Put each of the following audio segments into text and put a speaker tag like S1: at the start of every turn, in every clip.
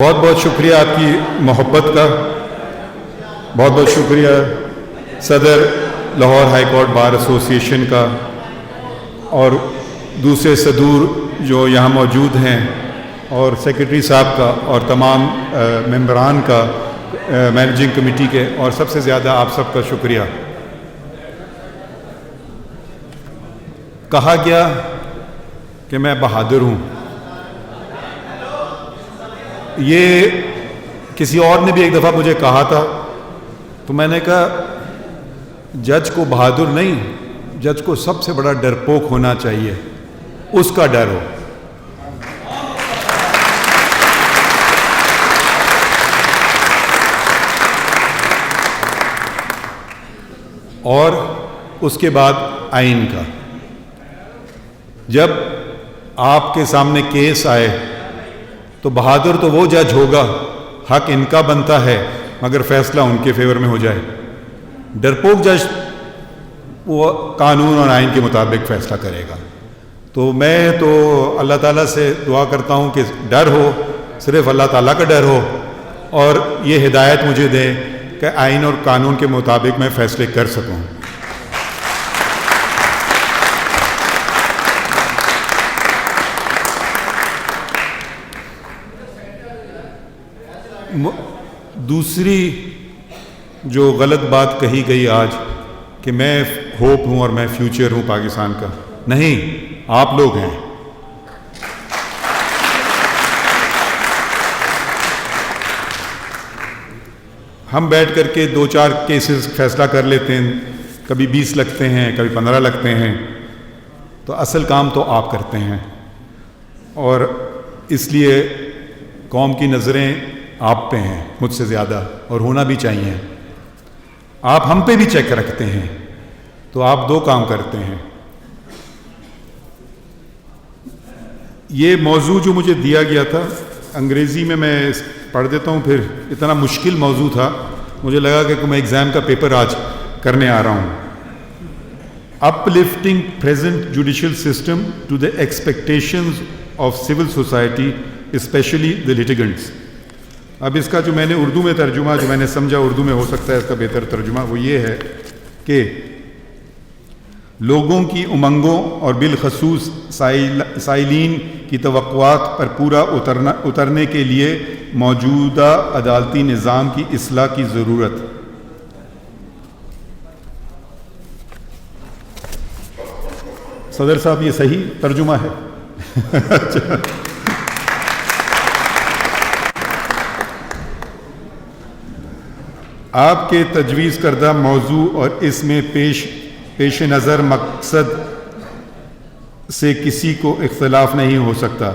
S1: بہت بہت شکریہ آپ کی محبت کا، بہت بہت شکریہ صدر لاہور ہائی کورٹ بار ایسوسی ایشن کا اور دوسرے صدور جو یہاں موجود ہیں، اور سیکرٹری صاحب کا، اور تمام ممبران کا، مینیجنگ کمیٹی کے، اور سب سے زیادہ آپ سب کا شکریہ۔ کہا گیا کہ میں بہادر ہوں، یہ کسی اور نے بھی ایک دفعہ مجھے کہا تھا، تو میں نے کہا جج کو بہادر نہیں، جج کو سب سے بڑا ڈرپوک ہونا چاہیے، اس کا ڈر ہو۔ اور اس کے بعد آئین کا، جب آپ کے سامنے کیس آئے تو بہادر تو وہ جج ہوگا، حق ان کا بنتا ہے مگر فیصلہ ان کے فیور میں ہو جائے۔ ڈرپوک جج وہ قانون اور آئین کے مطابق فیصلہ کرے گا۔ تو میں تو اللہ تعالیٰ سے دعا کرتا ہوں کہ ڈر ہو، صرف اللہ تعالیٰ کا ڈر ہو، اور یہ ہدایت مجھے دے کہ آئین اور قانون کے مطابق میں فیصلے کر سکوں۔ دوسری جو غلط بات کہی گئی آج کہ میں ہوپ ہوں اور میں فیوچر ہوں پاکستان کا، نہیں، آپ لوگ ہیں۔ ہم بیٹھ کر کے 2-4 کیسز فیصلہ کر لیتے ہیں، کبھی 20 لگتے ہیں، کبھی 15 لگتے ہیں، تو اصل کام تو آپ کرتے ہیں، اور اس لیے قوم کی نظریں آپ پہ ہیں مجھ سے زیادہ، اور ہونا بھی چاہیے۔ آپ ہم پہ بھی چیک رکھتے ہیں، تو آپ 2 کام کرتے ہیں۔ یہ موضوع جو مجھے دیا گیا تھا انگریزی میں پڑھ دیتا ہوں، پھر اتنا مشکل موضوع تھا، مجھے لگا کہ میں ایگزام کا پیپر آج کرنے آ رہا ہوں۔ Uplifting present judicial system to the expectations of civil society, especially the litigants۔ اب اس کا جو میں نے اردو میں ترجمہ، جو میں نے سمجھا اردو میں ہو سکتا ہے اس کا بہتر ترجمہ، وہ یہ ہے کہ لوگوں کی امنگوں اور بالخصوص سائلین کی توقعات پر پورا اترنے کے لیے موجودہ عدالتی نظام کی اصلاح کی ضرورت۔ صدر صاحب یہ صحیح ترجمہ ہے؟ آپ کے تجویز کردہ موضوع اور اس میں پیش نظر مقصد سے کسی کو اختلاف نہیں ہو سکتا،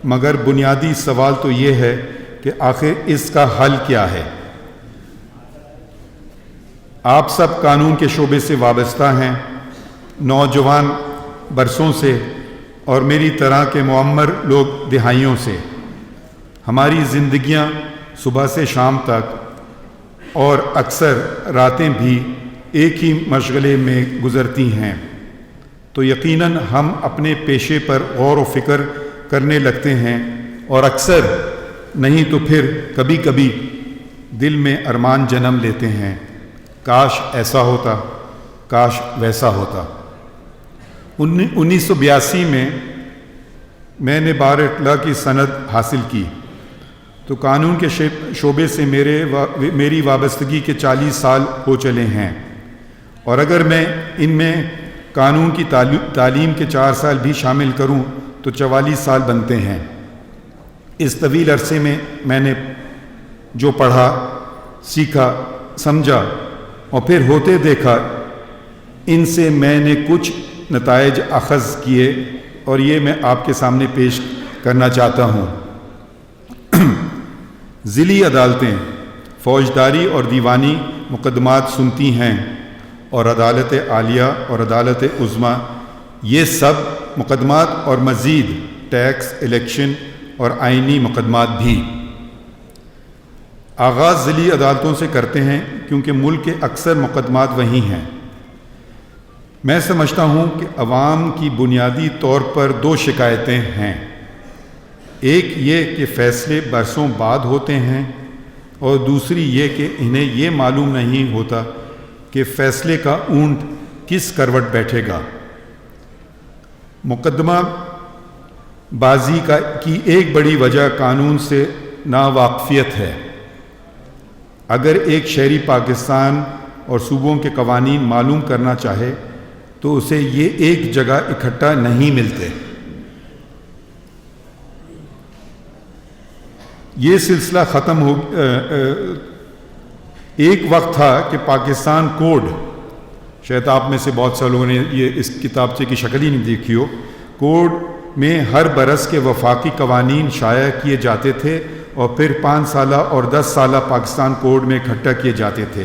S1: مگر بنیادی سوال تو یہ ہے کہ آخر اس کا حل کیا ہے؟ آپ سب قانون کے شعبے سے وابستہ ہیں، نوجوان برسوں سے، اور میری طرح کے معمر لوگ دہائیوں سے۔ ہماری زندگیاں صبح سے شام تک اور اکثر راتیں بھی ایک ہی مشغلے میں گزرتی ہیں، تو یقیناً ہم اپنے پیشے پر غور و فکر کرنے لگتے ہیں، اور اکثر نہیں تو پھر کبھی کبھی دل میں ارمان جنم لیتے ہیں، کاش ایسا ہوتا، کاش ویسا ہوتا۔ 1982 میں نے بار اطلاع کی سند حاصل کی، تو قانون کے شعبے سے میری وابستگی کے 40 سال ہو چلے ہیں، اور اگر میں ان میں قانون کی تعلیم کے 4 سال بھی شامل کروں تو 44 سال بنتے ہیں۔ اس طویل عرصے میں میں نے جو پڑھا، سیکھا، سمجھا اور پھر ہوتے دیکھا، ان سے میں نے کچھ نتائج اخذ کیے، اور یہ میں آپ کے سامنے پیش کرنا چاہتا ہوں۔ ضلعی عدالتیں فوجداری اور دیوانی مقدمات سنتی ہیں، اور عدالت عالیہ اور عدالت عظمیٰ یہ سب مقدمات، اور مزید ٹیکس، الیکشن اور آئینی مقدمات بھی۔ آغاز ضلعی عدالتوں سے کرتے ہیں کیونکہ ملک کے اکثر مقدمات وہیں ہیں۔ میں سمجھتا ہوں کہ عوام کی بنیادی طور پر 2 شکایتیں ہیں۔ ایک یہ کہ فیصلے برسوں بعد ہوتے ہیں، اور دوسری یہ کہ انہیں یہ معلوم نہیں ہوتا کہ فیصلے کا اونٹ کس کروٹ بیٹھے گا۔ مقدمہ بازی کی ایک بڑی وجہ قانون سے ناواقفیت ہے۔ اگر ایک شہری پاکستان اور صوبوں کے قوانین معلوم کرنا چاہے تو اسے یہ ایک جگہ اکٹھا نہیں ملتے۔ یہ سلسلہ ختم ہو ایک وقت تھا کہ پاکستان کوڈ، شاید آپ میں سے بہت سے لوگوں نے یہ اس کتابچے کی شکل ہی نہیں دیکھی ہو، کوڈ میں ہر برس کے وفاقی قوانین شائع کیے جاتے تھے اور پھر 5 سالہ اور 10 سالہ پاکستان کوڈ میں اکٹھا کیے جاتے تھے۔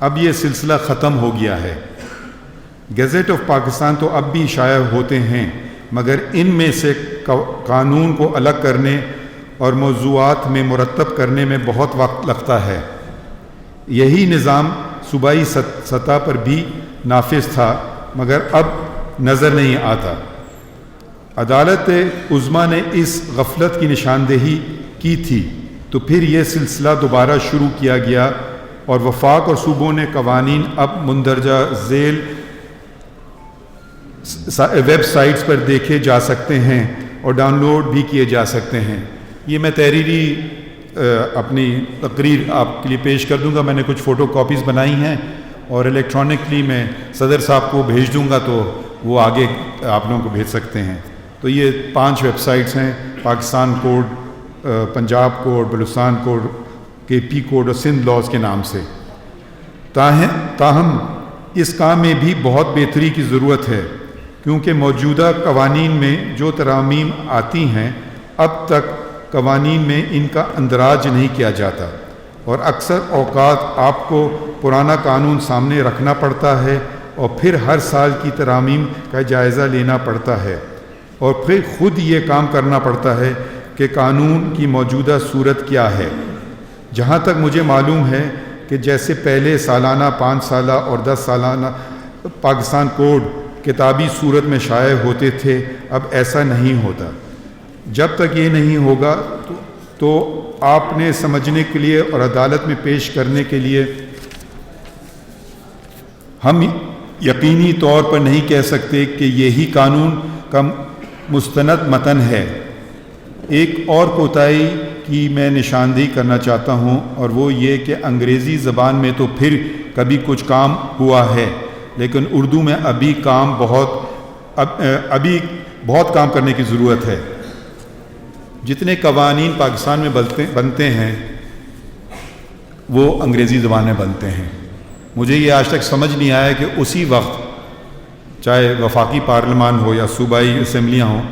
S1: اب یہ سلسلہ ختم ہو گیا ہے۔ گیزٹ آف پاکستان تو اب بھی شائع ہوتے ہیں، مگر ان میں سے قانون کو الگ کرنے اور موضوعات میں مرتب کرنے میں بہت وقت لگتا ہے۔ یہی نظام صوبائی سطح پر بھی نافذ تھا، مگر اب نظر نہیں آتا۔ عدالت عظمیٰ نے اس غفلت کی نشاندہی کی تھی، تو پھر یہ سلسلہ دوبارہ شروع کیا گیا، اور وفاق اور صوبوں نے قوانین اب مندرجہ ذیل ویب سائٹس پر دیکھے جا سکتے ہیں اور ڈاؤن لوڈ بھی کیے جا سکتے ہیں۔ یہ میں تحریری اپنی تقریر آپ کے لیے پیش کر دوں گا۔ میں نے کچھ فوٹو کاپیز بنائی ہیں اور الیکٹرانکلی میں صدر صاحب کو بھیج دوں گا، تو وہ آگے آپ لوگوں کو بھیج سکتے ہیں۔ تو یہ 5 ویب سائٹس ہیں: Pakistan code, Punjab code, Balochistan code, K P code اور سندھ لاز کے نام سے۔ تاہم اس کام میں بھی بہت بہتری کی ضرورت ہے، کیونکہ موجودہ قوانین میں جو ترامیم آتی ہیں اب تک قوانین میں ان کا اندراج نہیں کیا جاتا، اور اکثر اوقات آپ کو پرانا قانون سامنے رکھنا پڑتا ہے اور پھر ہر سال کی ترامیم کا جائزہ لینا پڑتا ہے، اور پھر خود یہ کام کرنا پڑتا ہے کہ قانون کی موجودہ صورت کیا ہے۔ جہاں تک مجھے معلوم ہے کہ جیسے پہلے سالانہ، 5 سالہ اور 10 سالانہ پاکستان کوڈ کتابی صورت میں شائع ہوتے تھے، اب ایسا نہیں ہوتا۔ جب تک یہ نہیں ہوگا تو آپ نے سمجھنے کے لیے اور عدالت میں پیش کرنے کے لیے ہم یقینی طور پر نہیں کہہ سکتے کہ یہی قانون کا مستند متن ہے۔ ایک اور کوتاہی کی میں نشاندہی کرنا چاہتا ہوں، اور وہ یہ کہ انگریزی زبان میں تو پھر کبھی کچھ کام ہوا ہے، لیکن اردو میں ابھی بہت کام کرنے کی ضرورت ہے۔ جتنے قوانین پاکستان میں بنتے ہیں وہ انگریزی زبان میں بنتے ہیں۔ مجھے یہ آج تک سمجھ نہیں آیا کہ اسی وقت چاہے وفاقی پارلیمان ہو یا صوبائی اسمبلیاں ہوں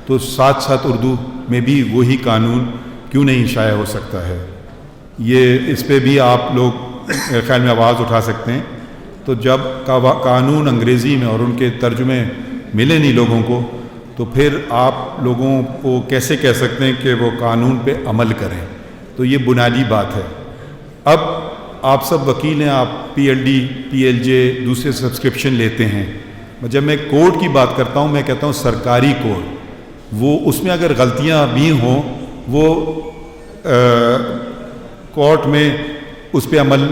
S1: تو ساتھ ساتھ اردو میں بھی وہی قانون کیوں نہیں شائع ہو سکتا ہے۔ یہ اس پہ بھی آپ لوگ خیال میں آواز اٹھا سکتے ہیں۔ تو جب قانون انگریزی میں اور ان کے ترجمے ملے نہیں لوگوں کو، تو پھر آپ لوگوں کو کیسے کہہ سکتے ہیں کہ وہ قانون پہ عمل کریں؟ تو یہ بنیادی بات ہے۔ اب آپ سب وکیل ہیں، آپ P L D, P L جے، دوسرے سبسکرپشن لیتے ہیں۔ جب میں کوڈ کی بات کرتا ہوں، میں کہتا ہوں سرکاری کوڈ، وہ اس میں اگر غلطیاں بھی ہوں وہ کورٹ میں اس پہ عمل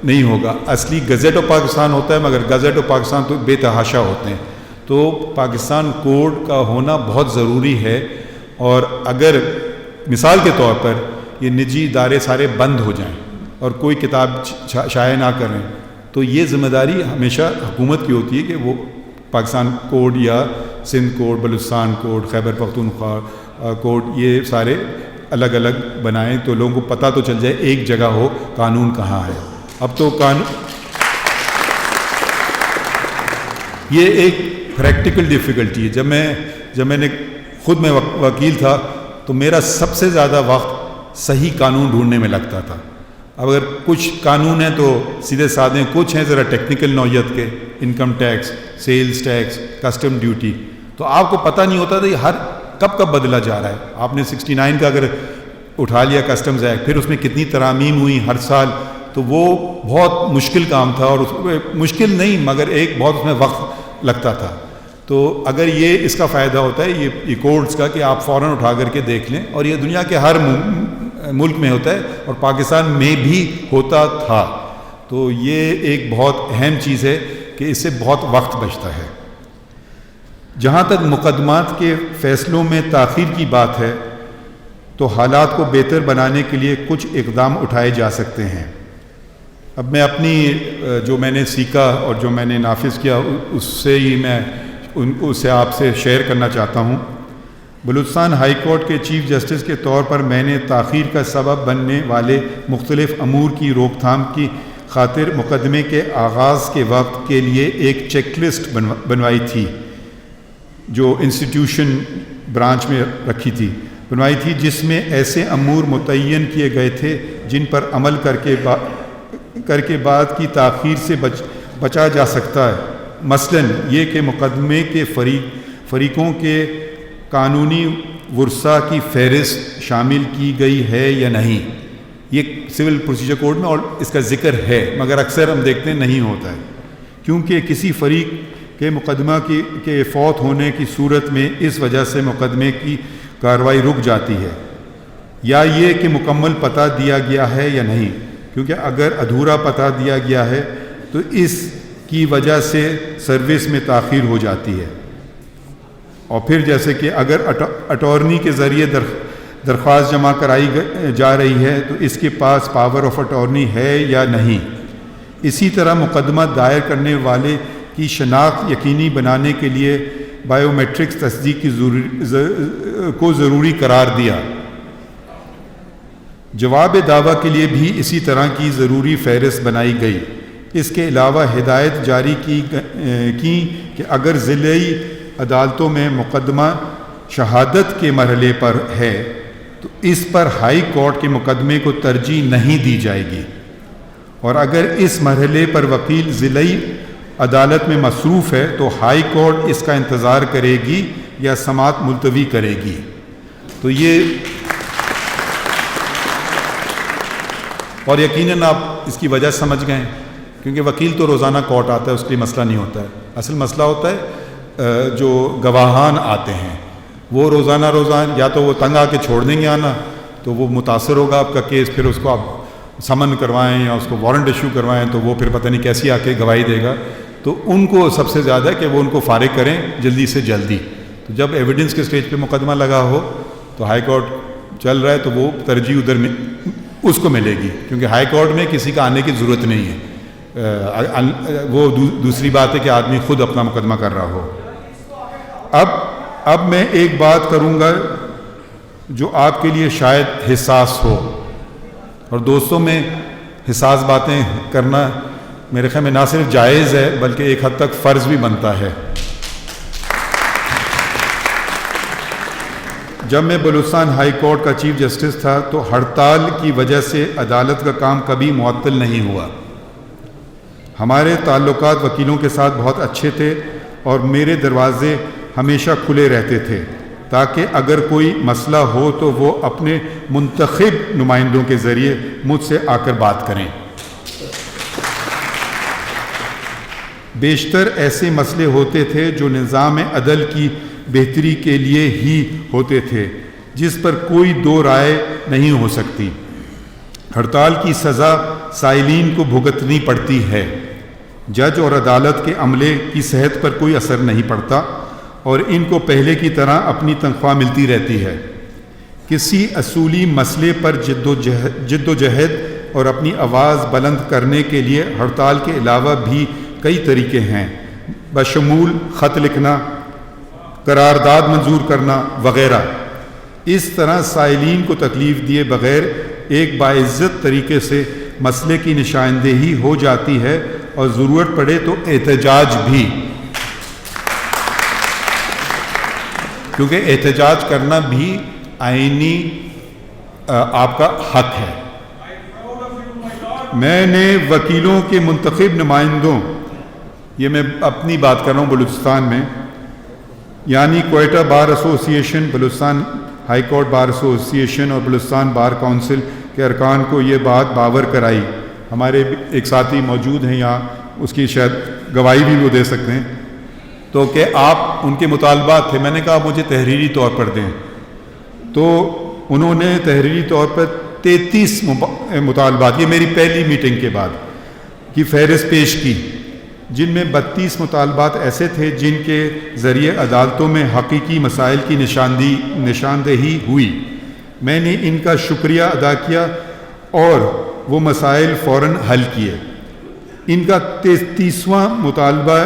S1: نہیں ہوگا۔ اصلی گزٹ آف پاکستان ہوتا ہے، مگر گزٹ آف پاکستان تو بے تحاشا ہوتے ہیں۔ تو پاکستان کوڈ کا ہونا بہت ضروری ہے، اور اگر مثال کے طور پر یہ نجی ادارے سارے بند ہو جائیں اور کوئی کتاب شائع نہ کریں، تو یہ ذمہ داری ہمیشہ حکومت کی ہوتی ہے کہ وہ پاکستان کوڈ یا Sindh code, Balochistan code, Khyber Pakhtunkhwa code, یہ سارے الگ الگ بنائیں تو لوگوں کو پتہ تو چل جائے ایک جگہ ہو قانون کہاں ہے۔ اب تو یہ ایک پریکٹیکل ڈیفیکلٹی ہے۔ جب میں نے خود میں وکیل تھا تو میرا سب سے زیادہ وقت صحیح قانون ڈھونڈنے میں لگتا تھا۔ اگر کچھ قانون ہیں تو سیدھے سادھے، کچھ ہیں ذرا ٹیکنیکل نوعیت کے، income tax, sales tax, custom duty, تو آپ کو پتہ نہیں ہوتا تھا کب بدلا جا رہا ہے۔ آپ نے 69 کا اگر اٹھا لیا کسٹمز ایکٹ، پھر اس میں کتنی ترامیم ہوئی ہر سال، تو وہ بہت مشکل کام تھا، اور اس میں مشکل نہیں مگر ایک بہت اس میں وقت لگتا تھا۔ تو اگر یہ اس کا فائدہ ہوتا ہے یہ کورٹس کا کہ آپ فوراً اٹھا کر کے دیکھ لیں، اور یہ دنیا کے ہر ملک میں ہوتا ہے اور پاکستان میں بھی ہوتا تھا، تو یہ ایک بہت اہم چیز ہے کہ اس سے بہت وقت بچتا ہے۔ جہاں تک مقدمات کے فیصلوں میں تاخیر کی بات ہے تو حالات کو بہتر بنانے کے لیے کچھ اقدام اٹھائے جا سکتے ہیں۔ اب میں اپنی جو میں نے سیکھا اور جو میں نے نافذ کیا اس سے ہی میں اسے آپ سے شیئر کرنا چاہتا ہوں۔ بلوچستان ہائی کورٹ کے چیف جسٹس کے طور پر میں نے تاخیر کا سبب بننے والے مختلف امور کی روک تھام کی خاطر مقدمے کے آغاز کے وقت کے لیے ایک چیک لسٹ بنوائی تھی، جو انسٹیٹیوشن برانچ میں بنوائی تھی، جس میں ایسے امور متعین کیے گئے تھے جن پر عمل کر کے بعد کی تاخیر سے بچا جا سکتا ہے۔ مثلاً یہ کہ مقدمے کے فریقوں کے قانونی ورثاء کی فہرست شامل کی گئی ہے یا نہیں۔ یہ سول پروسیجر کوڈ میں اور اس کا ذکر ہے، مگر اکثر ہم دیکھتے ہیں نہیں ہوتا ہے، کیونکہ کسی فریق کے مقدمہ کے فوت ہونے کی صورت میں اس وجہ سے مقدمے کی کارروائی رک جاتی ہے، یا یہ کہ مکمل پتہ دیا گیا ہے یا نہیں، کیونکہ اگر ادھورا پتہ دیا گیا ہے تو اس کی وجہ سے سروس میں تاخیر ہو جاتی ہے۔ اور پھر جیسے کہ اگر اٹارنی کے ذریعے درخواست جمع کرائی جا رہی ہے تو اس کے پاس پاور آف اٹارنی ہے یا نہیں۔ اسی طرح مقدمہ دائر کرنے والے کی شناخت یقینی بنانے کے لیے بائیو میٹرکس تصدیق کو ضروری قرار دیا۔ جواب دعویٰ کے لیے بھی اسی طرح کی ضروری فہرست بنائی گئی۔ اس کے علاوہ ہدایت جاری کی کہ اگر ضلعی عدالتوں میں مقدمہ شہادت کے مرحلے پر ہے تو اس پر ہائی کورٹ کے مقدمے کو ترجیح نہیں دی جائے گی، اور اگر اس مرحلے پر وکیل ضلعی عدالت میں مصروف ہے تو ہائی کورٹ اس کا انتظار کرے گی یا سماعت ملتوی کرے گی۔ تو یہ اور یقیناً آپ اس کی وجہ سمجھ گئے، کیونکہ وکیل تو روزانہ کورٹ آتا ہے، اس کے لیے مسئلہ نہیں ہوتا ہے۔ اصل مسئلہ ہوتا ہے جو گواہان آتے ہیں، وہ روزانہ یا تو وہ تنگ آ کے چھوڑ دیں گے آنا، تو وہ متاثر ہوگا آپ کا کیس، پھر اس کو آپ سمن کروائیں یا اس کو وارنٹ ایشو کروائیں تو وہ پھر پتہ نہیں کیسی آ کے گواہی دے گا۔ تو ان کو سب سے زیادہ کہ وہ ان کو فارغ کریں جلدی سے جلدی۔ تو جب ایویڈنس کے سٹیج پہ مقدمہ لگا ہو تو ہائی کورٹ چل رہا ہے تو وہ ترجیح ادھر میں اس کو ملے گی، کیونکہ ہائی کورٹ میں کسی کا آنے کی ضرورت نہیں ہے۔ وہ دوسری بات ہے کہ آدمی خود اپنا مقدمہ کر رہا ہو۔ اب میں ایک بات کروں گا جو آپ کے لیے شاید حساس ہو، اور دوستوں میں حساس باتیں کرنا میرے خیال میں نہ صرف جائز ہے بلکہ ایک حد تک فرض بھی بنتا ہے۔ جب میں بلوچستان ہائی کورٹ کا چیف جسٹس تھا تو ہڑتال کی وجہ سے عدالت کا کام کبھی معطل نہیں ہوا۔ ہمارے تعلقات وکیلوں کے ساتھ بہت اچھے تھے اور میرے دروازے ہمیشہ کھلے رہتے تھے تاکہ اگر کوئی مسئلہ ہو تو وہ اپنے منتخب نمائندوں کے ذریعے مجھ سے آ کر بات کریں۔ بیشتر ایسے مسئلے ہوتے تھے جو نظام عدل کی بہتری کے لیے ہی ہوتے تھے، جس پر کوئی دو رائے نہیں ہو سکتی۔ ہڑتال کی سزا سائلین کو بھگتنی پڑتی ہے، جج اور عدالت کے عملے کی صحت پر کوئی اثر نہیں پڑتا اور ان کو پہلے کی طرح اپنی تنخواہ ملتی رہتی ہے۔ کسی اصولی مسئلے پر جد و جہد اور اپنی آواز بلند کرنے کے لیے ہڑتال کے علاوہ بھی کئی طریقے ہیں، بشمول خط لکھنا، قرارداد منظور کرنا وغیرہ۔ اس طرح سائلین کو تکلیف دیے بغیر ایک باعزت طریقے سے مسئلے کی نشاندہی ہو جاتی ہے اور ضرورت پڑے تو احتجاج بھی، کیونکہ احتجاج کرنا بھی آئینی آپ کا حق ہے۔ میں نے وکیلوں کے منتخب نمائندوں، یہ میں اپنی بات کر رہا ہوں بلوچستان میں، یعنی کوئٹہ بار ایسوسی ایشن، بلوچستان ہائی کورٹ بار ایسوسی ایشن اور بلوچستان بار کونسل کے ارکان کو یہ بات باور کرائی۔ ہمارے ایک ساتھی موجود ہیں یہاں، اس کی شاید گواہی بھی وہ دے سکتے ہیں۔ تو کہ آپ ان کے مطالبات تھے. میں نے کہا مجھے تحریری طور پر دیں. تو انہوں نے تحریری طور پر 33 مطالبات، یہ میری پہلی میٹنگ کے بعد کی فہرست پیش کی، جن میں 32 مطالبات ایسے تھے جن کے ذریعے عدالتوں میں حقیقی مسائل کی نشاندہی ہوئی. میں نے ان کا شکریہ ادا کیا اور وہ مسائل فوراً حل کیے. ان کا 33واں مطالبہ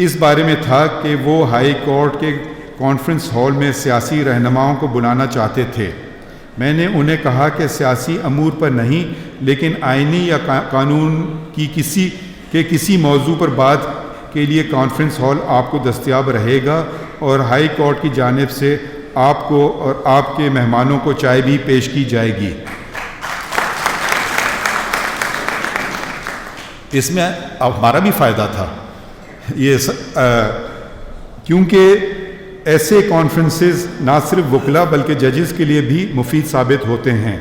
S1: اس بارے میں تھا کہ وہ ہائی کورٹ کے کانفرنس ہال میں سیاسی رہنماؤں کو بلانا چاہتے تھے. میں نے انہیں کہا کہ سیاسی امور پر نہیں لیکن آئینی یا قانون کی کسی موضوع پر بات کے لیے کانفرنس ہال آپ کو دستیاب رہے گا اور ہائی کورٹ کی جانب سے آپ کو اور آپ کے مہمانوں کو چائے بھی پیش کی جائے گی. اس میں ہمارا بھی فائدہ تھا کیونکہ ایسے کانفرنسز نہ صرف وکلاء بلکہ ججز کے لیے بھی مفید ثابت ہوتے ہیں.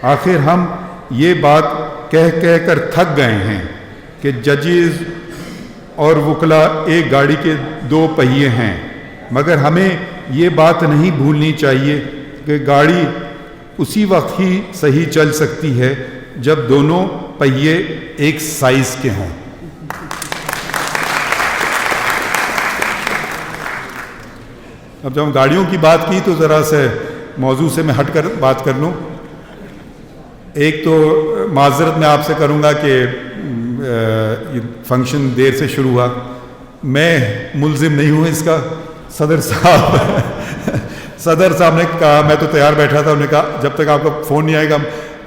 S1: آخر ہم یہ بات کہہ کر تھک گئے ہیں کہ ججز اور وکلاء ایک گاڑی کے 2 پہیے ہیں، مگر ہمیں یہ بات نہیں بھولنی چاہیے کہ گاڑی اسی وقت ہی صحیح چل سکتی ہے جب دونوں پہیے ایک سائز کے ہوں. اب جب ہم گاڑیوں کی بات کی تو ذرا سے موضوع سے میں ہٹ کر بات کر لوں. ایک تو معذرت میں آپ سے کروں گا کہ فنکشن دیر سے شروع ہوا. میں ملزم نہیں ہوں اس کا. صدر صاحب نے کہا، میں تو تیار بیٹھا تھا، انہوں نے کہا جب تک آپ کا فون نہیں آئے گا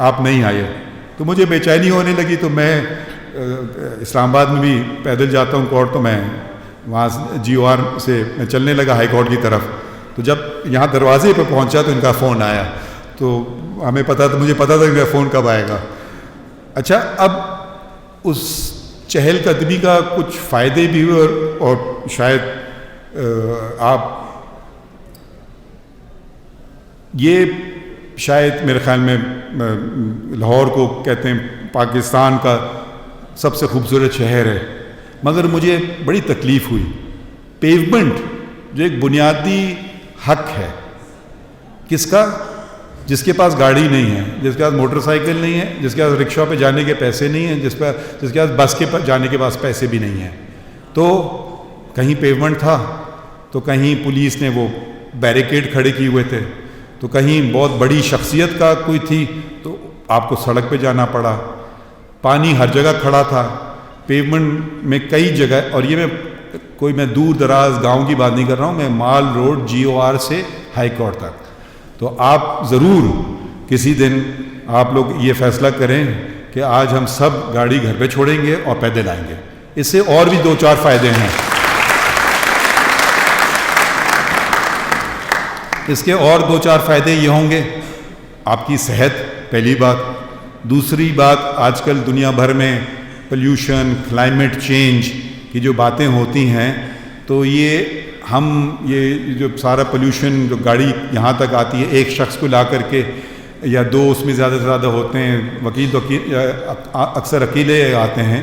S1: آپ نہیں آئے. تو مجھے بے چینی ہونے لگی. تو میں اسلام آباد میں بھی پیدل جاتا ہوں کورٹ، تو میں وہاں GOR سے میں چلنے لگا ہائی کورٹ کی طرف. تو جب یہاں دروازے پہ پہنچا تو ان کا فون آیا. تو مجھے پتا تھا کہ میرا فون کب آئے گا. اچھا، اب اس چہل قدمی کا کچھ فائدے بھی ہوئے اور شاید آپ یہ شاید میرے خیال میں لاہور کو کہتے ہیں پاکستان کا سب سے خوبصورت شہر ہے، مگر مجھے بڑی تکلیف ہوئی. پیومنٹ جو ایک بنیادی حق ہے، کس کا؟ جس کے پاس گاڑی نہیں ہے، جس کے پاس موٹر سائیکل نہیں ہے، جس کے پاس رکشہ پہ جانے کے پیسے نہیں ہیں، جس کے پاس بس کے جانے کے پاس پیسے بھی نہیں ہیں. تو کہیں پیومنٹ تھا تو کہیں پولیس نے وہ بیریکیڈ کھڑے کیے ہوئے تھے، تو کہیں بہت بڑی شخصیت کا کوئی تھی تو آپ کو سڑک پہ جانا پڑا. پانی ہر جگہ کھڑا تھا پیومنٹ میں کئی جگہ. اور یہ میں دور دراز گاؤں کی بات نہیں کر رہا ہوں، میں مال روڈ GOR سے ہائی کورٹ تک. تو آپ ضرور کسی دن آپ لوگ یہ فیصلہ کریں کہ آج ہم سب گاڑی گھر پہ چھوڑیں گے اور پیدل آئیں گے. اس سے اور بھی 2-4 فائدے ہیں. اس کے اور 2-4 فائدے یہ ہوں گے. آپ کی صحت پہلی بات. دوسری بات، آج کل دنیا بھر میں پلیوشن، کلائمیٹ چینج کی جو باتیں ہوتی ہیں، تو یہ جو سارا پلیوشن جو گاڑی یہاں تک آتی ہے، ایک شخص کو لا کر کے یا 2 اس میں زیادہ سے زیادہ ہوتے ہیں، وکیل اکثر اکیلے آتے ہیں،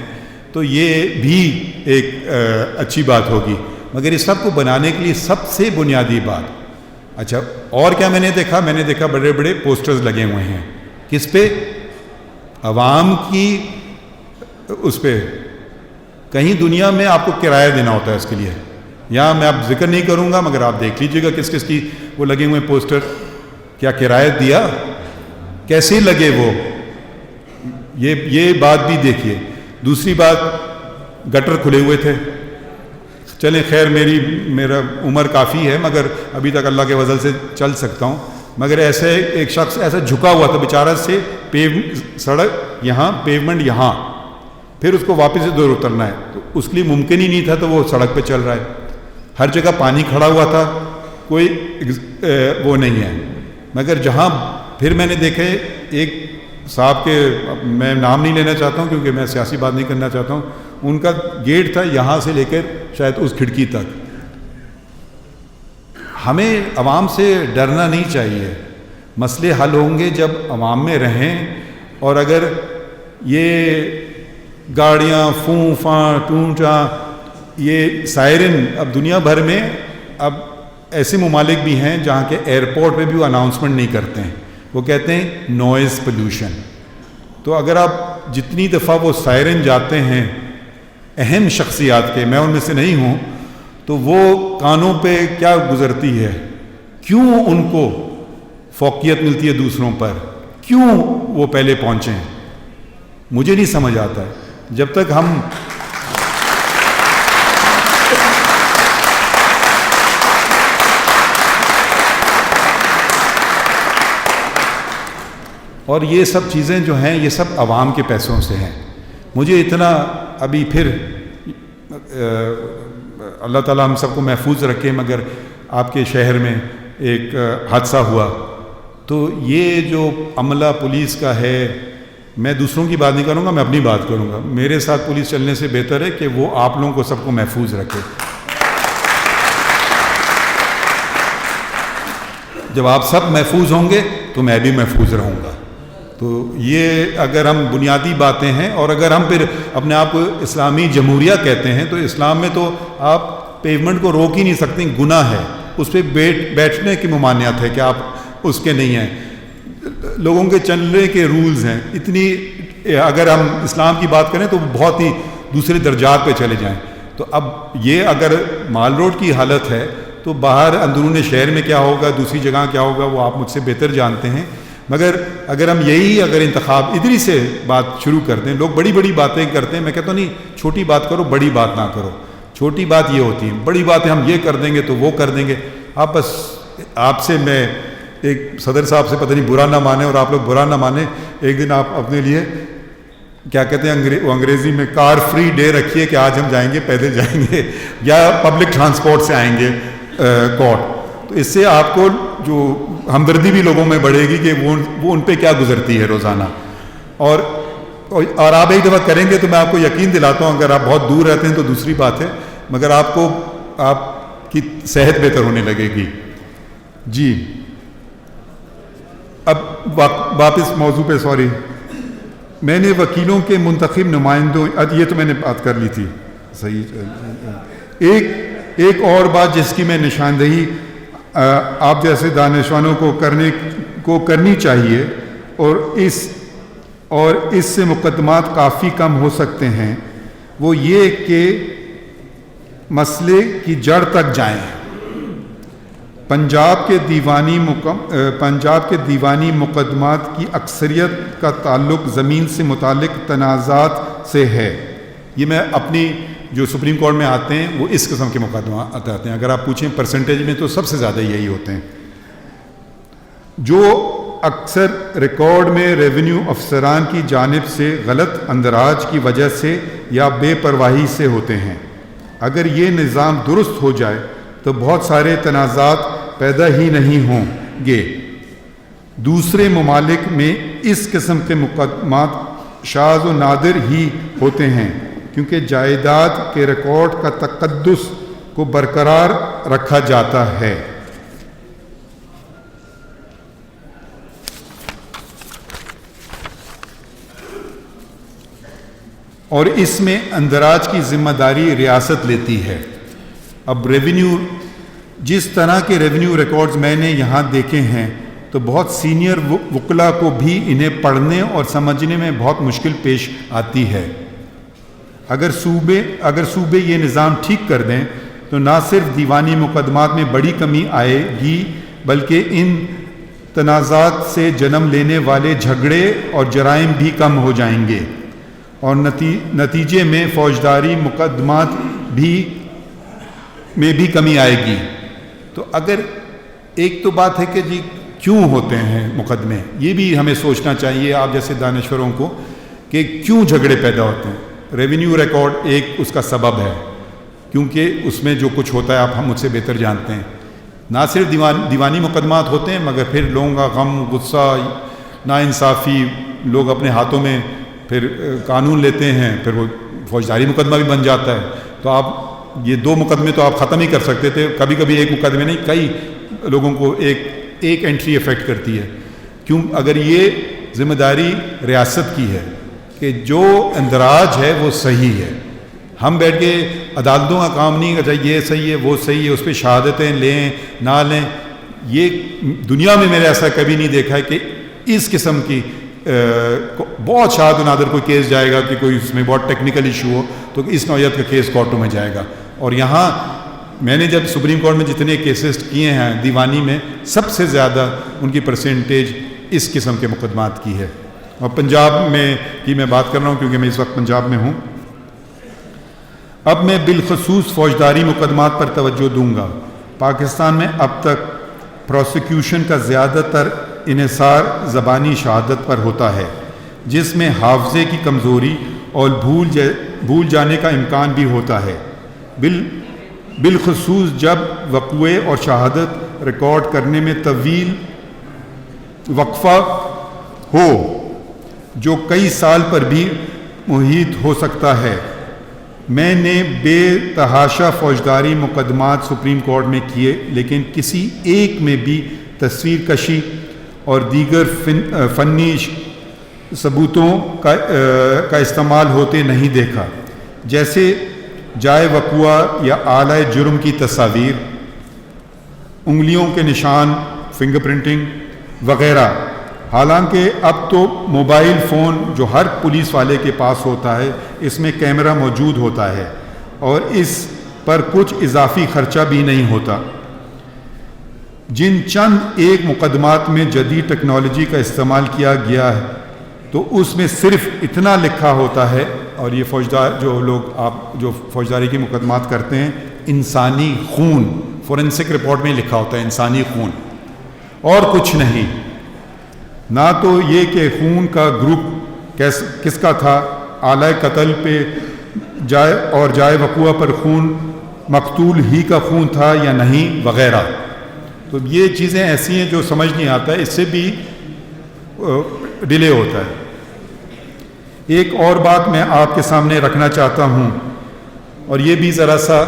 S1: تو یہ بھی ایک اچھی بات ہوگی. مگر اس سب کو بنانے کے لیے سب سے بنیادی بات، اچھا اور کیا میں نے دیکھا بڑے بڑے پوسٹرز لگے ہوئے ہیں. کس پہ؟ عوام کی اس پہ. کہیں دنیا میں آپ کو کرایہ دینا ہوتا ہے اس کے لیے. یہاں میں اب ذکر نہیں کروں گا، مگر آپ دیکھ لیجئے گا کس کس کی وہ لگے ہوئے پوسٹر. کیا کرایہ دیا؟ کیسے لگے وہ؟ یہ بات بھی دیکھیے. دوسری بات، گٹر کھلے ہوئے تھے. چلیں خیر، میرا عمر کافی ہے مگر ابھی تک اللہ کے فضل سے چل سکتا ہوں. مگر ایسے ایک شخص ایسا جھکا ہوا تھا بیچارہ سے، سڑک یہاں، پیومنٹ یہاں، پھر اس کو واپس ادھر اترنا ہے. تو اس کے لیے ممکن ہی نہیں تھا، تو وہ سڑک پہ چل رہا ہے. ہر جگہ پانی کھڑا ہوا تھا، کوئی وہ نہیں ہے. مگر جہاں پھر میں نے دیکھے ایک صاحب کے، میں نام نہیں لینا چاہتا ہوں کیونکہ میں سیاسی بات نہیں کرنا چاہتا ہوں، ان کا گیٹ تھا یہاں سے لے کر شاید اس کھڑکی تک. ہمیں عوام سے ڈرنا نہیں چاہیے. مسئلے حل ہوں گے جب عوام میں رہیں. اور اگر یہ گاڑیاں فوں فاں ٹوں ٹاں یہ سائرن اب دنیا بھر میں اب ایسے ممالک بھی ہیں جہاں کے ایئرپورٹ پہ بھی وہ اناؤنسمنٹ نہیں کرتے ہیں, وہ کہتے ہیں نوائز پولیوشن. تو اگر آپ جتنی دفعہ وہ سائرن جاتے ہیں اہم شخصیات کے, میں ان میں سے نہیں ہوں, تو وہ کانوں پہ کیا گزرتی ہے, کیوں ان کو فوقیت ملتی ہے دوسروں پر, کیوں وہ پہلے پہنچیں, مجھے نہیں سمجھ آتا ہے. جب تک ہم اور یہ سب چیزیں جو ہیں یہ سب عوام کے پیسوں سے ہیں. مجھے اتنا ابھی پھر اللہ تعالیٰ ہم سب کو محفوظ رکھے, مگر آپ کے شہر میں ایک حادثہ ہوا, تو یہ جو عملہ پولیس کا ہے, میں دوسروں کی بات نہیں کروں گا, میں اپنی بات کروں گا. میرے ساتھ پولیس چلنے سے بہتر ہے کہ وہ آپ لوگوں کو سب کو محفوظ رکھے. جب آپ سب محفوظ ہوں گے تو میں بھی محفوظ رہوں گا. تو یہ اگر ہم بنیادی باتیں ہیں, اور اگر ہم پھر اپنے آپ کو اسلامی جمہوریہ کہتے ہیں, تو اسلام میں تو آپ پیومنٹ کو روک ہی نہیں سکتے, گناہ ہے. اس پہ بیٹھنے کی ممانعت ہے کہ آپ اس کے نہیں ہیں. لوگوں کے چلنے کے رولز ہیں اتنی, اگر ہم اسلام کی بات کریں تو بہت ہی دوسرے درجات پہ چلے جائیں. تو اب یہ اگر مال روڈ کی حالت ہے تو باہر اندرون شہر میں کیا ہوگا, دوسری جگہ کیا ہوگا, وہ آپ مجھ سے بہتر جانتے ہیں. مگر اگر ہم اگر انتخاب ادھر سے بات شروع کر دیں, لوگ بڑی بڑی باتیں کرتے ہیں, میں کہتا ہوں نہیں, چھوٹی بات کرو, بڑی بات نہ کرو. چھوٹی بات یہ ہوتی ہے, بڑی باتیں ہم یہ کر دیں گے تو وہ کر دیں گے. آپ بس, آپ سے میں ایک صدر صاحب سے پتہ نہیں برا نہ مانیں اور آپ لوگ برا نہ مانیں, ایک دن آپ اپنے لیے کیا کہتے ہیں انگریزی میں کار فری ڈے رکھیے کہ آج ہم جائیں گے, پیدل جائیں گے یا پبلک ٹرانسپورٹ سے آئیں گے کورٹ. تو اس سے آپ کو جو ہمدردی بھی لوگوں میں بڑھے گی کہ وہ ان پہ کیا گزرتی ہے روزانہ. اور آپ ایک دفعہ کریں گے تو میں آپ کو یقین دلاتا ہوں, اگر آپ بہت دور رہتے ہیں تو دوسری بات ہے, مگر آپ کی صحت بہتر ہونے لگے گی. جی اب واپس موضوع پہ, سوری, میں نے وکیلوں کے منتخب نمائندوں, یہ تو میں نے بات کر لی تھی, صحیح. ایک اور بات جس کی میں نشاندہی آپ جیسے دانشوروں کو کرنی چاہیے, اور اس سے مقدمات کافی کم ہو سکتے ہیں, وہ یہ کہ مسئلے کی جڑ تک جائیں. پنجاب کے دیوانی مقدمات کی اکثریت کا تعلق زمین سے متعلق تنازعات سے ہے. یہ میں اپنی جو سپریم کورٹ میں آتے ہیں وہ اس قسم کے مقدمات آتے ہیں. اگر آپ پوچھیں پرسنٹیج میں تو سب سے زیادہ یہی ہوتے ہیں, جو اکثر ریکارڈ میں ریونیو افسران کی جانب سے غلط اندراج کی وجہ سے یا بے پرواہی سے ہوتے ہیں. اگر یہ نظام درست ہو جائے تو بہت سارے تنازعات پیدا ہی نہیں ہوں گے. دوسرے ممالک میں اس قسم کے مقدمات شاذ و نادر ہی ہوتے ہیں, کیونکہ جائیداد کے ریکارڈ کا تقدس کو برقرار رکھا جاتا ہے. اور اس میں اندراج کی ذمہ داری ریاست لیتی ہے. اب ریونیو, جس طرح کے ریونیو ریکارڈز میں نے یہاں دیکھے ہیں تو بہت سینئر وکلاء کو بھی انہیں پڑھنے اور سمجھنے میں بہت مشکل پیش آتی ہے. اگر صوبے یہ نظام ٹھیک کر دیں تو نہ صرف دیوانی مقدمات میں بڑی کمی آئے گی, بلکہ ان تنازعات سے جنم لینے والے جھگڑے اور جرائم بھی کم ہو جائیں گے, اور نتیجے میں فوجداری مقدمات میں بھی کمی آئے گی. تو اگر ایک تو بات ہے کہ جی کیوں ہوتے ہیں مقدمے, یہ بھی ہمیں سوچنا چاہیے آپ جیسے دانشوروں کو کہ کیوں جھگڑے پیدا ہوتے ہیں. ریونیو ریکارڈ ایک اس کا سبب ہے, کیونکہ اس میں جو کچھ ہوتا ہے آپ ہم مجھ سے بہتر جانتے ہیں. نہ صرف دیوانی مقدمات ہوتے ہیں, مگر پھر لوگوں کا غم, غصہ, ناانصافی, لوگ اپنے ہاتھوں میں پھر قانون لیتے ہیں, پھر وہ فوجداری مقدمہ بھی بن جاتا ہے. تو آپ یہ 2 مقدمے تو آپ ختم ہی کر سکتے تھے, کبھی کبھی ایک مقدمے نہیں, کئی لوگوں کو ایک انٹری افیکٹ کرتی ہے. کیوں؟ اگر یہ ذمہ داری ریاست کی ہے کہ جو اندراج ہے وہ صحیح ہے, ہم بیٹھ کے عدالتوں کا کام نہیں کہ یہ صحیح ہے وہ صحیح ہے، اس پہ شہادتیں لیں نہ لیں. یہ دنیا میں میں نے ایسا کبھی نہیں دیکھا ہے کہ اس قسم کی بہت شاد و نادر کوئی کیس جائے گا کہ کوئی اس میں بہت ٹیکنیکل ایشو ہو تو اس نوعیت کا کیس کورٹوں میں جائے گا. اور یہاں میں نے جب سپریم کورٹ میں جتنے کیسز کیے ہیں دیوانی میں، سب سے زیادہ ان کی پرسنٹیج اس قسم کے مقدمات کی ہے. اور پنجاب میں کی میں بات کر رہا ہوں کیونکہ میں اس وقت پنجاب میں ہوں. اب میں بالخصوص فوجداری مقدمات پر توجہ دوں گا. پاکستان میں اب تک پروسیکیوشن کا زیادہ تر انحصار زبانی شہادت پر ہوتا ہے، جس میں حافظے کی کمزوری اور بھول جانے کا امکان بھی ہوتا ہے، بالخصوص جب وقوعے اور شہادت ریکارڈ کرنے میں طویل وقفہ ہو جو کئی سال پر بھی محیط ہو سکتا ہے. میں نے بے تحاشا فوجداری مقدمات سپریم کورٹ میں کیے، لیکن کسی ایک میں بھی تصویر کشی اور دیگر فنی ثبوتوں کا استعمال ہوتے نہیں دیکھا، جیسے جائے وقوع یا اعلی جرم کی تصاویر، انگلیوں کے نشان، فنگر پرنٹنگ وغیرہ. حالانکہ اب تو موبائل فون جو ہر پولیس والے کے پاس ہوتا ہے، اس میں کیمرہ موجود ہوتا ہے اور اس پر کچھ اضافی خرچہ بھی نہیں ہوتا. جن چند ایک مقدمات میں جدید ٹیکنالوجی کا استعمال کیا گیا ہے تو اس میں صرف اتنا لکھا ہوتا ہے، اور یہ فوجدار جو لوگ آپ جو فوجداری کے مقدمات کرتے ہیں، انسانی خون، فورینسک رپورٹ میں لکھا ہوتا ہے انسانی خون، اور کچھ نہیں. نہ تو یہ کہ خون کا گروپ کس کا تھا، اعلی قتل پہ جائے وقوع پر خون مقتول ہی کا خون تھا یا نہیں وغیرہ. تو یہ چیزیں ایسی ہیں جو سمجھ نہیں آتا ہے، اس سے بھی ڈیلے ہوتا ہے. ایک اور بات میں آپ کے سامنے رکھنا چاہتا ہوں، اور یہ بھی ذرا سا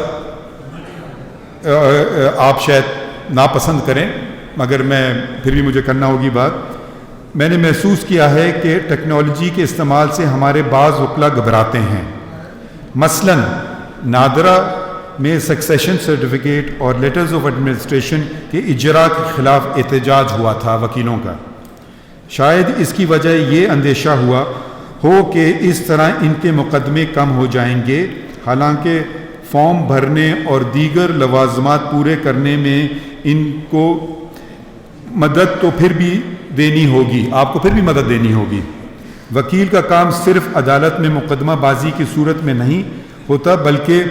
S1: آپ شاید ناپسند کریں مگر میں پھر بھی مجھے کرنا ہوگی بات. میں نے محسوس کیا ہے کہ ٹیکنالوجی کے استعمال سے ہمارے بعض وکلا گھبراتے ہیں. مثلا نادرا میں سکسیشن سرٹیفکیٹ اور لیٹرز آف ایڈمنسٹریشن کے اجرا کے خلاف احتجاج ہوا تھا وکیلوں کا. شاید اس کی وجہ یہ اندیشہ ہوا ہو کہ اس طرح ان کے مقدمے کم ہو جائیں گے، حالانکہ فارم بھرنے اور دیگر لوازمات پورے کرنے میں ان کو مدد تو پھر بھی دینی ہوگی، آپ کو پھر بھی مدد دینی ہوگی. وکیل کا کام صرف عدالت میں مقدمہ بازی کی صورت میں نہیں ہوتا، بلکہ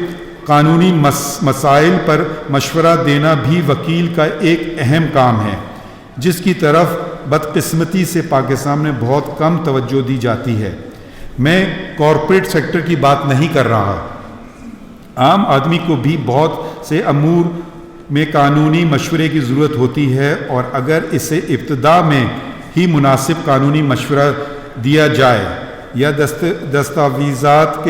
S1: قانونی مسائل پر مشورہ دینا بھی وکیل کا ایک اہم کام ہے، جس کی طرف بدقسمتی سے پاکستان میں بہت کم توجہ دی جاتی ہے. میں کارپوریٹ سیکٹر کی بات نہیں کر رہا. عام آدمی کو بھی بہت سے امور میں قانونی مشورے کی ضرورت ہوتی ہے، اور اگر اسے ابتدا میں ہی مناسب قانونی مشورہ دیا جائے یا دستاویزات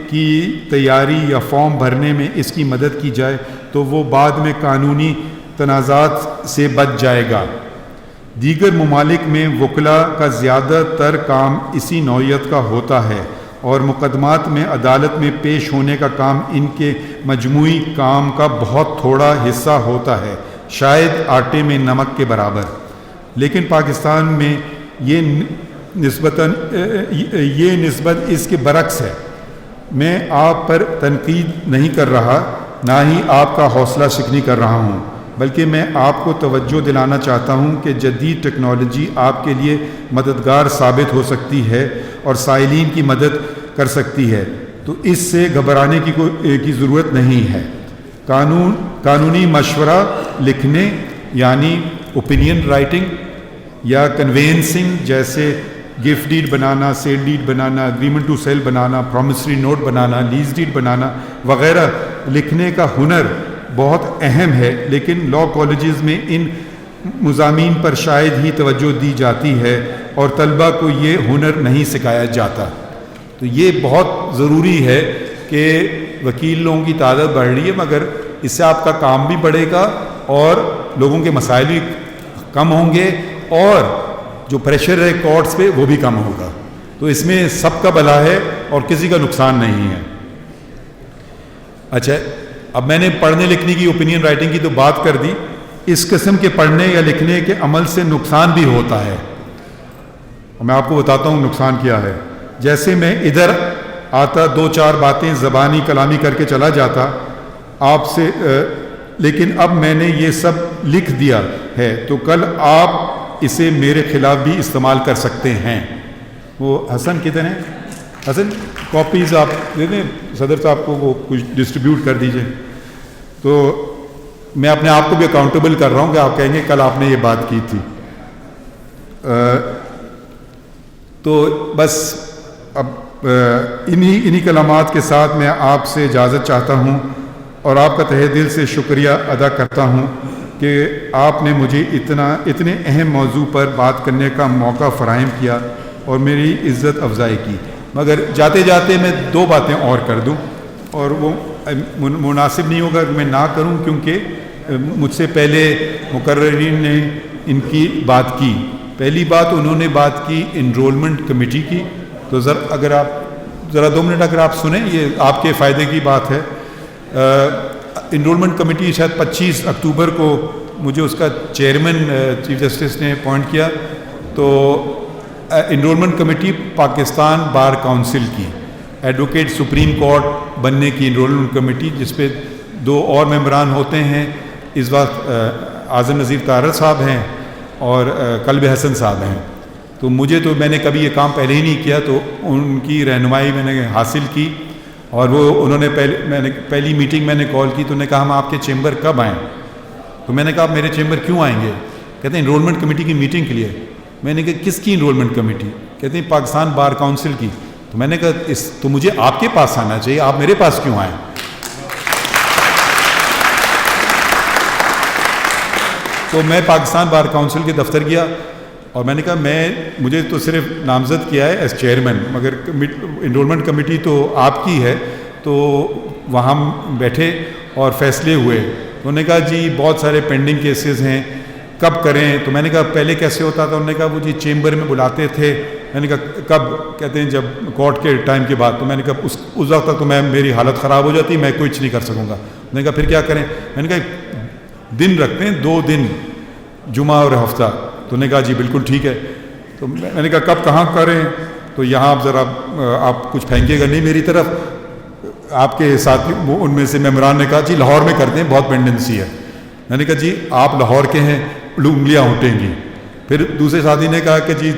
S1: کی تیاری یا فارم بھرنے میں اس کی مدد کی جائے تو وہ بعد میں قانونی تنازعات سے بچ جائے گا. دیگر ممالک میں وکلاء کا زیادہ تر کام اسی نوعیت کا ہوتا ہے، اور مقدمات میں عدالت میں پیش ہونے کا کام ان کے مجموعی کام کا بہت تھوڑا حصہ ہوتا ہے، شاید آٹے میں نمک کے برابر. لیکن پاکستان میں یہ نسبت اس کے برعکس ہے. میں آپ پر تنقید نہیں کر رہا، نہ ہی آپ کا حوصلہ شکنی کر رہا ہوں، بلکہ میں آپ کو توجہ دلانا چاہتا ہوں کہ جدید ٹیکنالوجی آپ کے لیے مددگار ثابت ہو سکتی ہے اور سائلین کی مدد کر سکتی ہے، تو اس سے گھبرانے کی ضرورت نہیں ہے. قانونی مشورہ لکھنے یعنی اوپینین رائٹنگ یا کنوینسنگ جیسے گفٹ ڈیڈ بنانا، سیل ڈیڈ بنانا، اگریمنٹ ٹو سیل بنانا، پرومسری نوٹ بنانا، لیز ڈیڈ بنانا وغیرہ لکھنے کا ہنر بہت اہم ہے، لیکن لاء کالجز میں ان مضامین پر شاید ہی توجہ دی جاتی ہے اور طلبہ کو یہ ہنر نہیں سکھایا جاتا. تو یہ بہت ضروری ہے کہ وکیل لوگوں کی تعداد بڑھ رہی ہے، مگر اس سے آپ کا کام بھی بڑھے گا اور لوگوں کے مسائل بھی کم ہوں گے، اور جو پریشر ہے کورٹس پہ وہ بھی کم ہوگا. تو اس میں سب کا بھلا ہے اور کسی کا نقصان نہیں ہے. اچھا، اب میں نے پڑھنے لکھنے کی اوپینین رائٹنگ کی تو بات کر دی. اس قسم کے پڑھنے یا لکھنے کے عمل سے نقصان بھی ہوتا ہے. میں آپ کو بتاتا ہوں نقصان کیا ہے. جیسے میں ادھر آتا 2-4 باتیں زبانی کلامی کر کے چلا جاتا آپ سے، لیکن اب میں نے یہ سب لکھ دیا ہے تو کل آپ اسے میرے خلاف بھی استعمال کر سکتے ہیں. وہ حسن کتنے ہیں؟ حسن کاپیز آپ دے دیں صدر صاحب کو، وہ کچھ ڈسٹریبیوٹ کر دیجئے. تو میں اپنے آپ کو بھی اکاؤنٹیبل کر رہا ہوں کہ آپ کہیں گے کل آپ نے یہ بات کی تھی. تو بس اب انہی کلمات کے ساتھ میں آپ سے اجازت چاہتا ہوں اور آپ کا تہہ دل سے شکریہ ادا کرتا ہوں کہ آپ نے مجھے اتنے اہم موضوع پر بات کرنے کا موقع فراہم کیا اور میری عزت افزائی کی. مگر جاتے جاتے میں 2 باتیں اور کر دوں، اور وہ مناسب نہیں ہوگا کہ میں نہ کروں، کیونکہ مجھ سے پہلے مقررین نے ان کی بات کی. پہلی بات انہوں نے بات کی انرولمنٹ کمیٹی کی. تو اگر آپ ذرا 2 منٹ اگر آپ سنیں، یہ آپ کے فائدے کی بات ہے. انرولمنٹ کمیٹی شاید 25 اکتوبر کو مجھے اس کا چیئرمین چیف جسٹس نے اپوائنٹ کیا. تو enrolment committee Pakistan bar council کی ایڈوکیٹ سپریم کورٹ بننے کی انرولمنٹ کمیٹی، جس پہ 2 اور ممبران ہوتے ہیں. اس وقت اعظم نذیر طاہر صاحب ہیں اور قلب حسن صاحب ہیں. تو میں نے کبھی یہ کام پہلے ہی نہیں کیا، تو ان کی رہنمائی میں نے حاصل کی. اور انہوں نے پہلی میٹنگ میں نے کال کی تو انہوں نے کہا ہم آپ کے چیمبر کب آئیں؟ تو میں نے کہا آپ میرے چیمبر کیوں آئیں گے؟ کہتے ہیں انرولمنٹ کمیٹی کی میٹنگ کے لیے. میں نے کہا کس کی انرولمنٹ کمیٹی؟ کہتے ہیں پاکستان بار کونسل کی. تو میں نے کہا تو مجھے آپ کے پاس آنا چاہیے، آپ میرے پاس کیوں آئیں؟ تو میں پاکستان بار کونسل کے دفتر گیا اور میں نے کہا مجھے تو صرف نامزد کیا ہے ایز چیئرمین، مگر انرولمنٹ کمیٹی تو آپ کی ہے. تو وہاں بیٹھے اور فیصلے ہوئے. انہوں نے کہا جی بہت سارے پینڈنگ کیسز ہیں، کب کریں؟ تو میں نے کہا پہلے کیسے ہوتا تھا؟ انہوں نے کہا وہ جی چیمبر میں بلاتے تھے. میں نے کہا کب؟ کہتے ہیں جب کورٹ کے ٹائم کے بعد. تو میں نے کہا اس وقت تک تو میری حالت خراب ہو جاتی، میں کچھ نہیں کر سکوں گا. میں نے کہا پھر کیا کریں؟ میں نے کہا دن رکھتے ہیں 2 دن، جمعہ اور ہفتہ. تو نے کہا جی بالکل ٹھیک ہے. تو میں نے کہا کب کہاں کریں؟ تو یہاں آپ ذرا آپ کچھ پھینکے گا نہیں میری طرف. آپ کے ساتھ ان میں سے ممبران نے کہا جی لاہور میں کرتے ہیں، بہت پینڈنسی ہے. میں نے کہا جی آپ لاہور کے ہیں، انگلیاں اٹھیں گی. پھر دوسرے ساتھی نے کہا کہ جی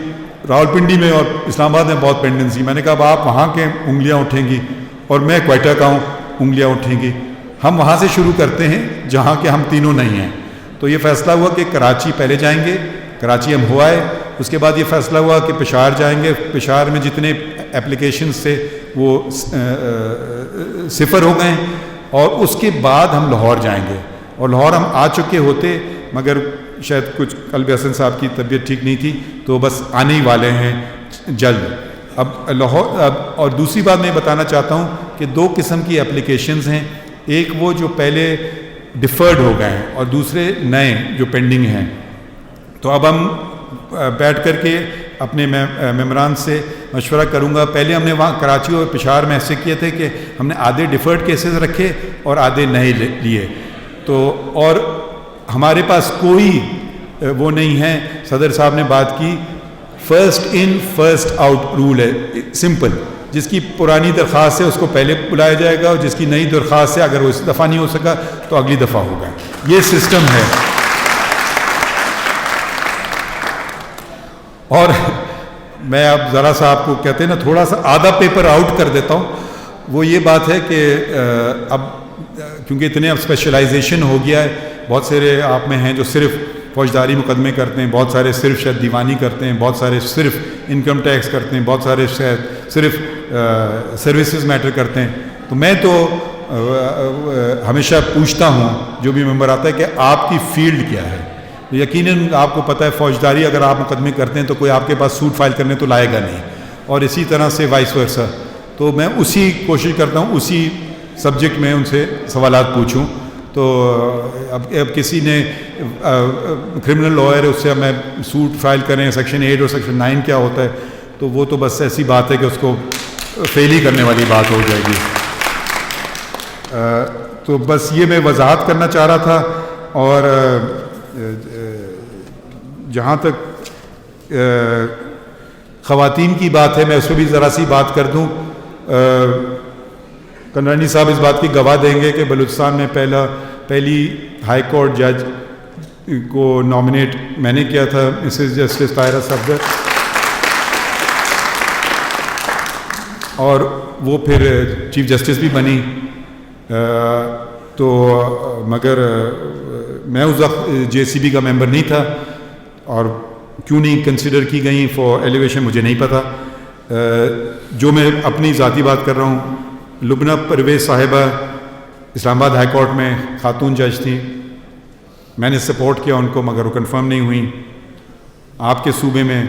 S1: راولپنڈی میں اور اسلام آباد میں بہت پینڈنسی. میں نے کہا اب آپ وہاں کے انگلیاں اٹھیں گی اور میں کوئٹہ کا ہوں، انگلیاں اٹھیں گی. ہم وہاں سے شروع کرتے ہیں جہاں کے ہم تینوں نہیں ہیں. تو یہ فیصلہ ہوا کہ کراچی پہلے جائیں گے. کراچی ہم ہو آئے. اس کے بعد یہ فیصلہ ہوا کہ پشاور جائیں گے. پشاور میں جتنے اپلیکیشنز تھے وہ 0 ہو گئے. اور اس کے بعد ہم لاہور جائیں گے. اور لاہور ہم آ چکے ہوتے، مگر شاید کچھ قلب حسن صاحب کی طبیعت ٹھیک نہیں تھی، تو بس آنے ہی والے ہیں جلد. اب لاہور اور دوسری بات میں بتانا چاہتا ہوں کہ 2 قسم کی اپلیکیشنز ہیں. ایک وہ جو پہلے ڈیفرڈ ہو گئے ہیں اور دوسرے نئے جو پینڈنگ ہیں. تو اب ہم بیٹھ کر کے اپنے ممبران سے مشورہ کروں گا. پہلے ہم نے وہاں کراچی اور پشاور میں ایسے کیے تھے کہ ہم نے آدھے ڈیفرڈ کیسز رکھے اور آدھے نئے لیے. تو اور ہمارے پاس کوئی وہ نہیں ہے. صدر صاحب نے بات کی first in first out rule ہے، سمپل. جس کی پرانی درخواست ہے اس کو پہلے بلایا جائے گا، اور جس کی نئی درخواست ہے اگر وہ اس دفعہ نہیں ہو سکا تو اگلی دفعہ ہوگا. یہ سسٹم ہے. اور میں اب ذرا سا آپ کو کہتے ہیں نا تھوڑا سا آدھا پیپر آؤٹ کر دیتا ہوں. وہ یہ بات ہے کہ اب کیونکہ اتنے اب اسپیشلائزیشن ہو گیا ہے. بہت سارے آپ میں ہیں جو صرف فوجداری مقدمے کرتے ہیں، بہت سارے صرف شاید دیوانی کرتے ہیں، بہت سارے صرف انکم ٹیکس کرتے ہیں، بہت سارے صرف سروسز میٹر کرتے ہیں. تو میں تو ہمیشہ پوچھتا ہوں جو بھی ممبر آتا ہے کہ آپ کی فیلڈ کیا ہے. یقیناً آپ کو پتہ ہے فوجداری اگر آپ مقدمے کرتے ہیں تو کوئی آپ کے پاس سوٹ فائل کرنے تو لائے گا نہیں، اور اسی طرح سے وائس ورثا. تو میں اسی کوشش کرتا ہوں اسی سبجیکٹ میں ان سے سوالات پوچھوں. تو اب کسی نے کرمنل لائر ہے اس سے میں سوٹ فائل کریں سیکشن 8 اور سیکشن 9 کیا ہوتا ہے، تو وہ تو بس ایسی بات ہے کہ اس کو فیل ہی کرنے والی بات ہو جائے گی. تو بس یہ میں وضاحت کرنا چاہ رہا تھا. اور جہاں تک خواتین کی بات ہے میں اس پہ بھی ذرا سی بات کر دوں. کنرانی صاحب اس بات کی گواہ دیں گے کہ بلوچستان میں پہلی ہائی کورٹ جج کو نامنیٹ میں نے کیا تھا, مسز جسٹس طاہرہ صفدر, اور وہ پھر چیف جسٹس بھی بنی. تو مگر میں اس وقت JCB کا ممبر نہیں تھا, اور کیوں نہیں کنسیڈر کی گئیں فار ایلیویشن مجھے نہیں پتہ. جو میں اپنی ذاتی بات کر رہا ہوں, لبنہ پرویز صاحبہ اسلام آباد ہائی کورٹ میں خاتون جج تھیں. میں نے سپورٹ کیا ان کو, مگر وہ کنفرم نہیں ہوئیں. آپ کے صوبے میں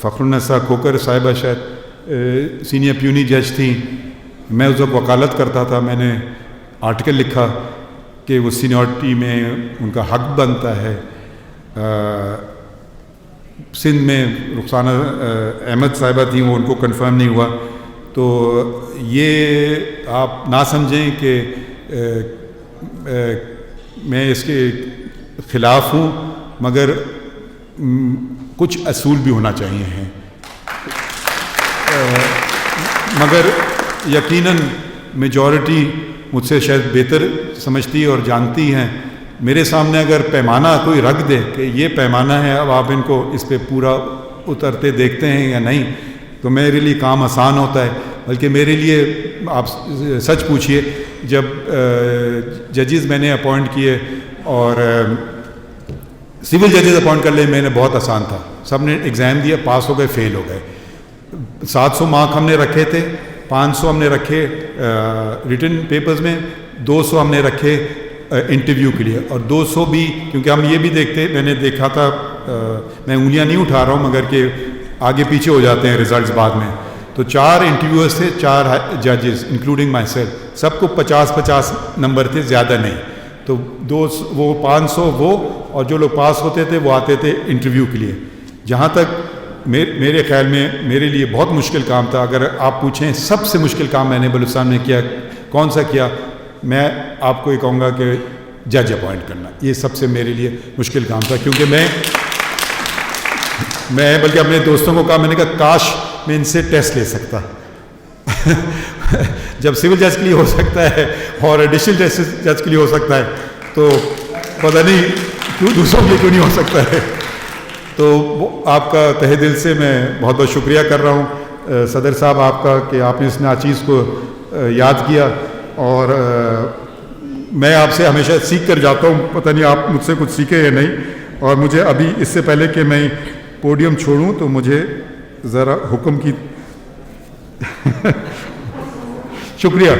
S1: فخر النساء کھوکر صاحبہ شاید سینئر پیونی جج تھیں. میں اس وقت وکالت کرتا تھا. میں نے آرٹیکل لکھا کہ وہ سینیورٹی میں ان کا حق بنتا ہے. سندھ میں رخسانہ احمد صاحبہ تھیں, وہ ان کو کنفرم نہیں ہوا. تو یہ آپ نہ سمجھیں کہ میں اس کے خلاف ہوں, مگر کچھ اصول بھی ہونا چاہیے ہیں. مگر یقیناً میجورٹی مجھ سے شاید بہتر سمجھتی اور جانتی ہیں. میرے سامنے اگر پیمانہ کوئی رکھ دے کہ یہ پیمانہ ہے, اب آپ ان کو اس پہ پورا اترتے دیکھتے ہیں یا نہیں, تو میرے لیے کام آسان ہوتا ہے. بلکہ میرے لیے آپ سچ پوچھئے, جب ججز میں نے اپوائنٹ کیے اور سول ججز اپوائنٹ کر لے, میں نے بہت آسان تھا. سب نے ایگزام دیا, پاس ہو گئے, فیل ہو گئے. 700 مارک ہم نے رکھے تھے, 500 ہم نے رکھے ریٹن پیپرز میں, 200 ہم نے رکھے انٹرویو کے لیے. اور 200 بھی کیونکہ ہم یہ بھی دیکھتے, میں نے دیکھا تھا, میں انگلیاں نہیں اٹھا رہا ہوں, مگر کہ آگے پیچھے ہو جاتے ہیں ریزلٹس بعد میں. تو 4 انٹرویوز تھے, 4 ججز انکلوڈنگ مائی سیلف, سب کو 50-50 نمبر تھے, زیادہ نہیں. تو وہ 500 وہ, اور جو لوگ پاس ہوتے تھے وہ آتے تھے انٹرویو کے لیے. جہاں تک میرے خیال میں میرے لیے بہت مشکل کام تھا. اگر آپ پوچھیں سب سے مشکل کام میں نے بلوچستان میں کیا کون سا کیا, میں آپ کو یہ کہوں گا کہ جج اپوائنٹ کرنا. یہ سب سے میرے لیے مشکل کام تھا, کیونکہ میں بلکہ اپنے دوستوں کو کہا, میں نے کہا کاش میں ان سے ٹیسٹ لے سکتا. جب سول جج کے لیے ہو سکتا ہے اور ایڈیشنل جج کے لیے ہو سکتا ہے, تو پتہ نہیں کیوں دوسروں کے لیے کیوں نہیں ہو سکتا ہے. تو آپ کا تہہ دل سے میں بہت بہت شکریہ کر رہا ہوں صدر صاحب آپ کا, کہ آپ نے اس ناچیز کو یاد کیا. اور میں آپ سے ہمیشہ سیکھ کر جاتا ہوں, پتہ نہیں آپ مجھ سے کچھ سیکھے یا نہیں. اور مجھے ابھی اس سے پہلے کہ میں پوڈیم چھوڑوں تو مجھے ذرا حکم کی شکریہ.